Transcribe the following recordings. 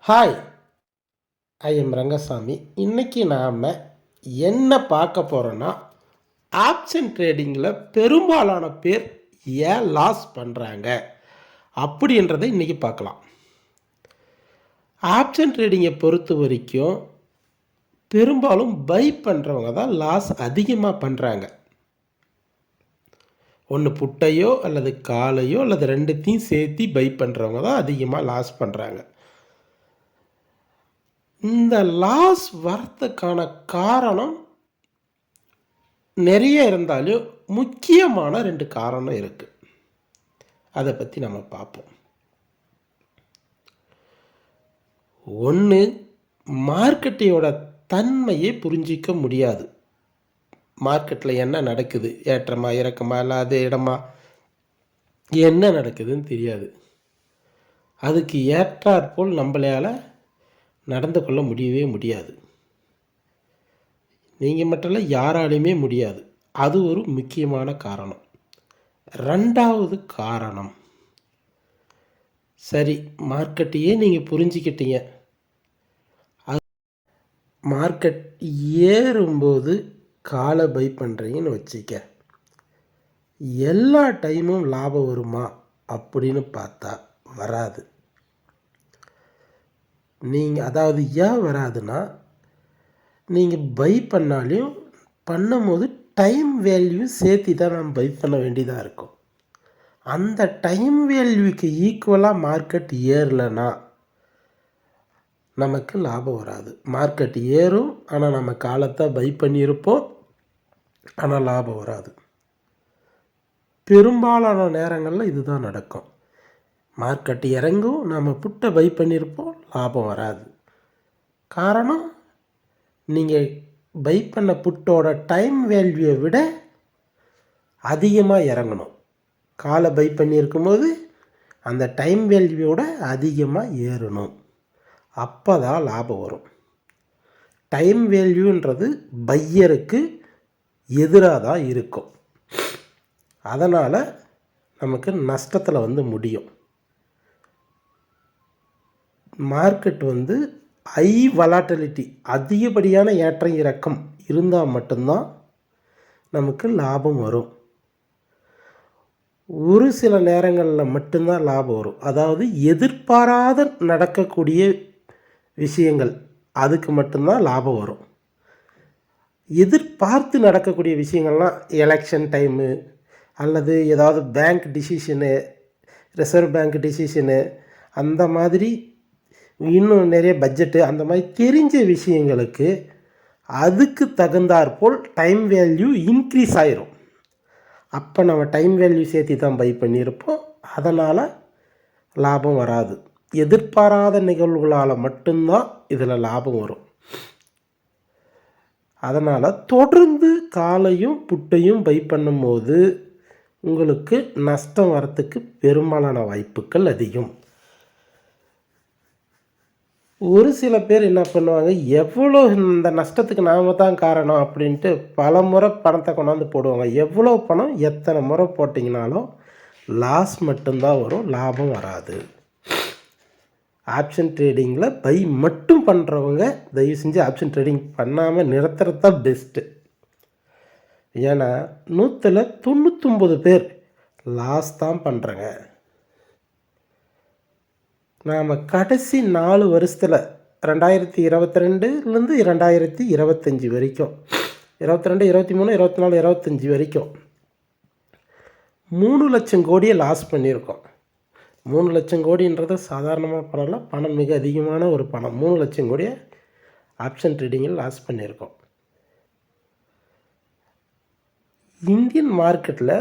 Hi, I am Rangasamy. இன்றைக்கி நாம் என்ன பார்க்க போகிறோன்னா, ஆப்ஷன் ட்ரேடிங்கில் பெரும்பாலான பேர் ஏன் லாஸ் பண்ணுறாங்க அப்படின்றத இன்றைக்கி பார்க்கலாம். ஆப்ஷன் ட்ரேடிங்கை பொறுத்த வரைக்கும் பெரும்பாலும் பை பண்ணுறவங்க தான் லாஸ் அதிகமாக பண்ணுறாங்க. ஒன்று புட்டையோ அல்லது காலையோ அல்லது ரெண்டுத்தையும் சேர்த்து பை பண்ணுறவங்க தான் அதிகமாக லாஸ் பண்ணுறாங்க. இந்த லாஸ் வரத்துக்கான காரணம் நிறைய இருந்தாலும் முக்கியமான 2 காரணம் இருக்குது. அதை பற்றி நம்ம பார்ப்போம். ஒன்று, மார்க்கெட்டோட தன்மையை புரிஞ்சிக்க முடியாது. மார்க்கெட்டில் என்ன நடக்குது, ஏற்றமா இறக்கமா இல்லாத இடமா, என்ன நடக்குதுன்னு தெரியாது. அதுக்கு ஏற்றாற்போல் நம்மளால் நடந்து கொள்ள முடியவே முடியாது. நீங்கள் மட்டும் இல்லை, யாராலையுமே முடியாது. அது ஒரு முக்கியமான காரணம். 2வது காரணம், சரி மார்க்கெட்டையே நீங்கள் புரிஞ்சிக்கிட்டீங்க. மார்க்கெட் ஏறும்போது காலை பை பண்ணுறீங்கன்னு வச்சுக்க, எல்லா டைமும் லாபம் வருமா அப்படின்னு பார்த்தா வராது. நீங்கள் அதாவது ஏன் வராதுன்னா, நீங்கள் பை பண்ணாலையும் பண்ணும்போது டைம் வேல்யூ சேர்த்து தான் நம்ம பை பண்ண வேண்டியதாக இருக்கும். அந்த டைம் வேல்யூக்கு ஈக்குவலாக மார்க்கெட் ஏறலைன்னா நமக்கு லாபம் வராது. மார்க்கெட் ஏறும், ஆனால் நம்ம காலத்தை பை பண்ணியிருப்போம், ஆனால் லாபம் வராது. பெரும்பாலான நேரங்களில் இதுதான் நடக்கும். மார்க்கெட் இறங்கும், நம்ம புட்டை பை பண்ணியிருப்போம், லாபம் வராது. காரணம், நீங்கள் பை பண்ண புட்டோட டைம் வேல்யூவை விட அதிகமாக இறங்கணும். காலை பை பண்ணியிருக்கும் போது அந்த டைம் வேல்யூவோட அதிகமாக ஏறணும். அப்போ தான் லாபம் வரும். டைம் வேல்யூன்றது பையருக்கு எதிராக தான் இருக்கும். அதனால் நமக்கு நஷ்டத்தில் முடியும். மார்க்கெட் ஹை வலாட்டிலிட்டி, அதிகப்படியான ஏற்றம் இறக்கம் இருந்தால் மட்டும்தான் நமக்கு லாபம் வரும். ஒரு சில நேரங்களில் மட்டும்தான் லாபம் வரும். அதாவது எதிர்பாராத நடக்கக்கூடிய விஷயங்கள், அதுக்கு மட்டும்தான் லாபம் வரும். எதிர்பார்த்து நடக்கக்கூடிய விஷயங்கள்லாம் எலெக்ஷன் டைமு அல்லது ஏதாவது bank decision, reserve bank decision, அந்த மாதிரி இன்னும் நிறைய பட்ஜெட்டு, அந்த மாதிரி தெரிஞ்ச விஷயங்களுக்கு அதுக்கு தகுந்தாற்போல் டைம் வேல்யூ இன்க்ரீஸ் ஆயிரும். அப்போ நம்ம டைம் வேல்யூ சேர்த்து தான் பை பண்ணியிருப்போம், அதனால் லாபம் வராது. எதிர்பாராத நிகழ்வுகளால் மட்டும்தான் இதில் லாபம் வரும். அதனால் தொடர்ந்து காலையும் புட்டையும் பை பண்ணும்போது உங்களுக்கு நஷ்டம் வரத்துக்கு பெரும்பாலான வாய்ப்புகள் அதிகம். ஒரு சில பேர் என்ன பண்ணுவாங்க, எவ்வளோ இந்த நஷ்டத்துக்கு நாம் தான் காரணம் அப்படின்ட்டு பல முறை பணத்தை கொண்டாந்து போடுவாங்க. எவ்வளோ பணம் எத்தனை முறை போட்டிங்கனாலும் லாஸ் மட்டும்தான் வரும், லாபம் வராது. ஆப்ஷன் ட்ரேடிங்கில் பை மட்டும் பண்ணுறவங்க தயவு செஞ்சு ஆப்ஷன் ட்ரேடிங் பண்ணாமல் நிறுத்துறது தான் பெஸ்ட்டு. ஏன்னா 100-99 பேர் லாஸ் தான் பண்ணுறங்க. நாம் கடைசி 4 வருஷத்தில் 2022லேருந்து 2025 வரைக்கும், 22, 23, 24, 25 வரைக்கும் 3 லட்சம் கோடியை லாஸ் பண்ணியிருக்கோம். 3 லட்சம் கோடின்றது சாதாரணமாக பணம்ல, பணம் மிக அதிகமான ஒரு பணம். 3 லட்சம் கோடியை ஆப்ஷன் ட்ரேடிங்கில் லாஸ் பண்ணியிருக்கோம். இந்தியன் மார்க்கெட்டில்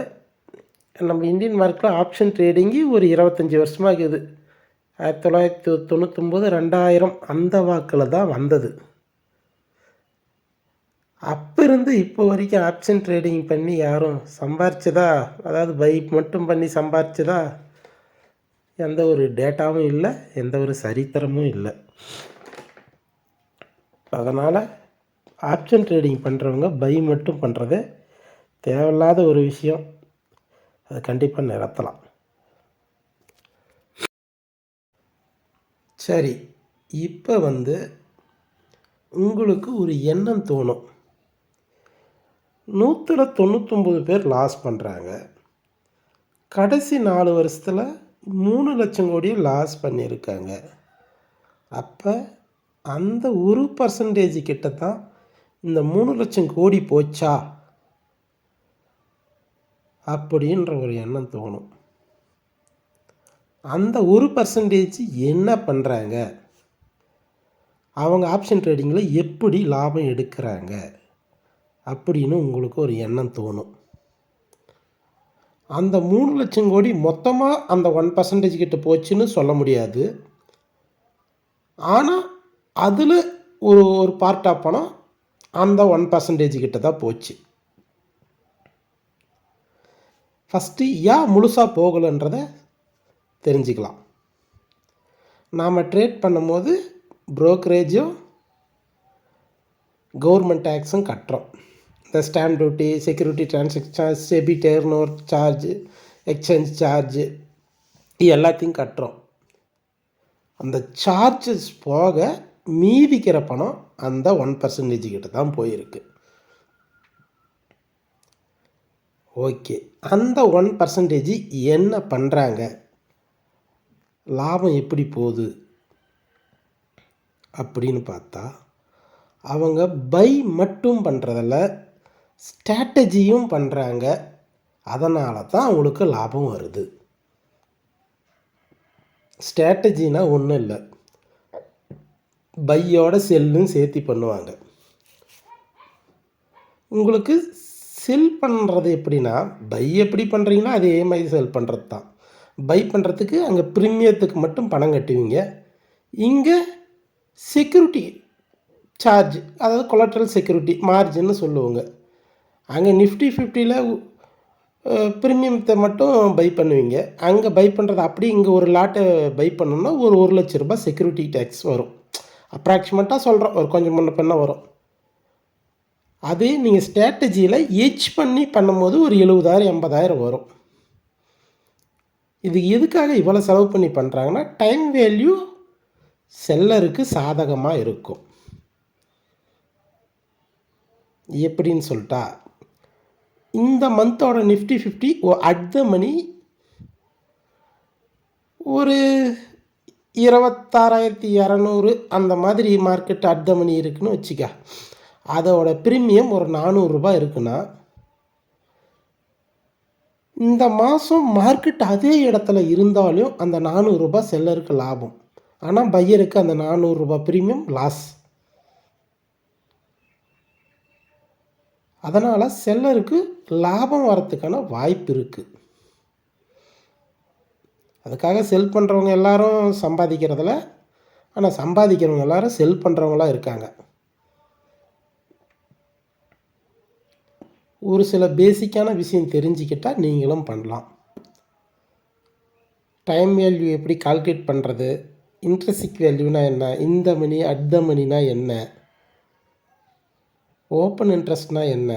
ஆப்ஷன் ட்ரேடிங்கு ஒரு 25 வருஷமாக இருக்குது. 1999, 2000 அந்த வாக்கில் தான் வந்தது. அப்போ இருந்து இப்போ வரைக்கும் ஆப்ஷன் ட்ரேடிங் பண்ணி யாரும் சம்பாரிச்சதா, அதாவது பை மட்டும் பண்ணி சம்பாரிச்சதா எந்த ஒரு டேட்டாவும் இல்லை, எந்த ஒரு சரித்திரமும் இல்லை. அதனால் ஆப்ஷன் ட்ரேடிங் பண்ணுறவங்க பை மட்டும் பண்ணுறது தேவையில்லாத ஒரு விஷயம். அதை கண்டிப்பாக நிறுத்தலாம். சரி, இப்போ உங்களுக்கு ஒரு எண்ணம் தோணும், 199 பேர் லாஸ் பண்ணுறாங்க, கடைசி 4 வருஷத்தில் 3 லட்சம் கோடி லாஸ் பண்ணியிருக்காங்க. அப்போ அந்த 1% கிட்ட தான் இந்த 3 லட்சம் கோடி போச்சா அப்படின்ற ஒரு எண்ணம் தோணும். அந்த 1% என்ன பண்ணுறாங்க, அவங்க ஆப்ஷன் ட்ரேடிங்கில் எப்படி லாபம் எடுக்கிறாங்க அப்படின்னு உங்களுக்கு ஒரு எண்ணம் தோணும். அந்த 3 லட்சம் கோடி மொத்தமாக அந்த 1% கிட்ட போச்சுன்னு சொல்ல முடியாது. ஆனால் அதில் ஒரு பார்ட் ஆஃப் பணம் அந்த 1% கிட்ட தான் போச்சு. ஃபஸ்ட்டு ஏன் முழுசாக போகலைன்றதை தெரிஞ்சுக்கலாம். நாம் ட்ரேட் பண்ணும்போது ப்ரோக்கரேஜும் கவர்மெண்ட் டேக்ஸும் கட்டுறோம். இந்த stamp duty, security transaction, SEBI turn over charge, exchange charge எல்லாத்தையும் கட்டுறோம். அந்த சார்ஜஸ் போக மீதிக்கிற பணம் அந்த 1% கிட்ட தான் போயிருக்கு. ஓகே, அந்த 1% என்ன பண்ணுறாங்க, லாபம் எப்படி போகுது அப்படின்னு பார்த்தா, அவங்க பை மட்டும் பண்ணுறதில்ல, ஸ்ட்ராட்டஜியும் பண்ணுறாங்க. அதனால தான் அவங்களுக்கு லாபம் வருது. ஸ்ட்ராட்டஜினா ஒன்றும் இல்லை, பையோட செல்லும் சேர்த்து பண்ணுவாங்க. உங்களுக்கு செல் பண்ணுறது எப்படின்னா, பை எப்படி பண்ணுறீங்களோ அதே மாதிரி செல் பண்ணுறது தான். பை பண்ணுறதுக்கு அங்கே ப்ரீமியத்துக்கு மட்டும் பணம் கட்டுவீங்க. இங்கே செக்யூரிட்டி சார்ஜ், அதாவது கொலாட்ரல் செக்யூரிட்டி மார்ஜின்னு சொல்லுவாங்க. அங்கே நிஃப்டி 50ல் ப்ரீமியத்தை மட்டும் பை பண்ணுவீங்க. அங்கே பை பண்ணுறது அப்படி இங்கே ஒரு லாட்டை பை பண்ணோம்னா ஒரு 1 லட்ச ரூபாய் செக்யூரிட்டி டேக்ஸ் வரும். அப்ராக்சிமேட்டாக சொல்கிறோம், ஒரு கொஞ்சம் முன்ன பண்ண வரும். அதே நீங்கள் ஸ்ட்ராட்டஜியில் எச் பண்ணி பண்ணும்போது ஒரு 70,000 80,000 வரும். இது எதுக்காக இவ்வளோ செலவு பண்ணி பண்ணுறாங்கன்னா, டைம் வேல்யூ செல்லருக்கு சாதகமாக இருக்கும். எப்படின்னு சொல்லிட்டா, இந்த மந்தோட நிஃப்டி 50 அட் த மணி ஒரு 26,200 அந்த மாதிரி மார்க்கெட் அட் த மணி இருக்குன்னு வச்சுக்க. அதோட ப்ரீமியம் ஒரு 400 ரூபாய் இருக்குன்னா, இந்த மாதம் மார்க்கெட் அதே இடத்துல இருந்தாலும் அந்த 400 ரூபாய் செல்லருக்கு லாபம். ஆனால் பையருக்கு அந்த 400 ரூபாய் ப்ரீமியம் லாஸ். அதனால் செல்லருக்கு லாபம் வரத்துக்கான வாய்ப்பு இருக்குது. அதுக்காக செல் பண்ணுறவங்க எல்லாரும் சம்பாதிக்கிறதில்ல, ஆனால் சம்பாதிக்கிறவங்க எல்லாரும் செல் பண்ணுறவங்களாம் இருக்காங்க. ஒரு சில பேசிக்கான விஷயம் தெரிஞ்சுக்கிட்டால் நீங்களும் பண்ணலாம். டைம் வேல்யூ எப்படி கால்குலேட் பண்ணுறது, இன்ட்ரெஸ்டிக் வேல்யூனா என்ன, இந்த மணி அட் த மணினா என்ன, ஓப்பன் இன்ட்ரெஸ்ட்னா என்ன,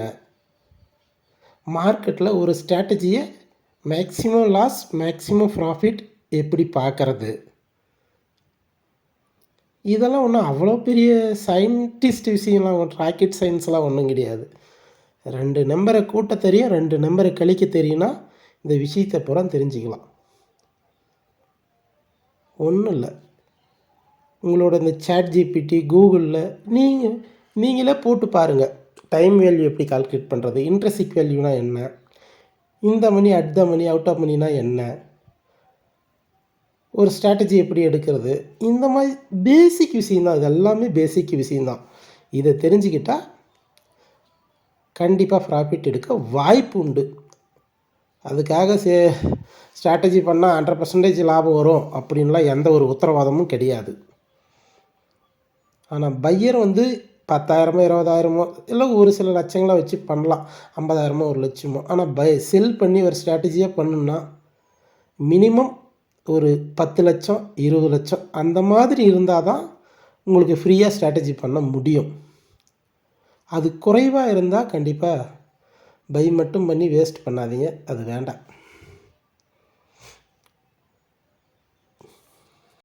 மார்க்கெட்டில் ஒரு ஸ்ட்ராட்டஜியை மேக்ஸிமம் லாஸ் மேக்ஸிமம் ப்ராஃபிட் எப்படி பார்க்கறது, இதெல்லாம் ஒன்றும் அவ்வளோ பெரிய சயின்டிஸ்ட் விஷயம்லாம், ராக்கெட் சயின்ஸ்லாம் ஒன்றும் கிடையாது. 2 நம்பரை கூட்ட தெரியும், 2 நம்பரை கழிக்க தெரியும்னா இந்த விஷயத்தை பூரா தெரிஞ்சுக்கலாம். ஒன்றும் இல்லை, உங்களோட இந்த சாட் ஜிபிடி கூகுளில் நீங்களே போட்டு பாருங்கள், டைம் வேல்யூ எப்படி கால்குலேட் பண்ணுறது, இன்ட்ரெஸ்டிக் வேல்யூனா என்ன, இந்த money at the money out of மணினா என்ன, ஒரு ஸ்ட்ராட்டஜி எப்படி எடுக்கிறது, இந்த மாதிரி பேசிக் விஷயந்தான். இது எல்லாமே பேசிக் விஷயந்தான். இதை தெரிஞ்சுக்கிட்டால் கண்டிப்பாக ப்ராஃபிட் எடுக்க வாய்ப்பு உண்டு. அதுக்காக ஸ்ட்ராட்டஜி பண்ணால் 100% லாபம் வரும் அப்படின்லாம் எந்த ஒரு உத்தரவாதமும் கிடையாது. ஆனால் பையர் 10,000 20,000 இல்லை ஒரு சில லட்சங்களாக வச்சு பண்ணலாம், 50,000 1 லட்சமோ. ஆனால் செல் பண்ணி ஒரு ஸ்ட்ராட்டஜியாக பண்ணணும்னா மினிமம் ஒரு 10 லட்சம் 20 லட்சம் அந்த மாதிரி இருந்தால் தான் உங்களுக்கு ஃப்ரீயாக ஸ்ட்ராட்டஜி பண்ண முடியும். அது குறைவாக இருந்தால் கண்டிப்பாக பை மட்டும் பண்ணி வேஸ்ட் பண்ணாதீங்க, அது வேண்டாம்.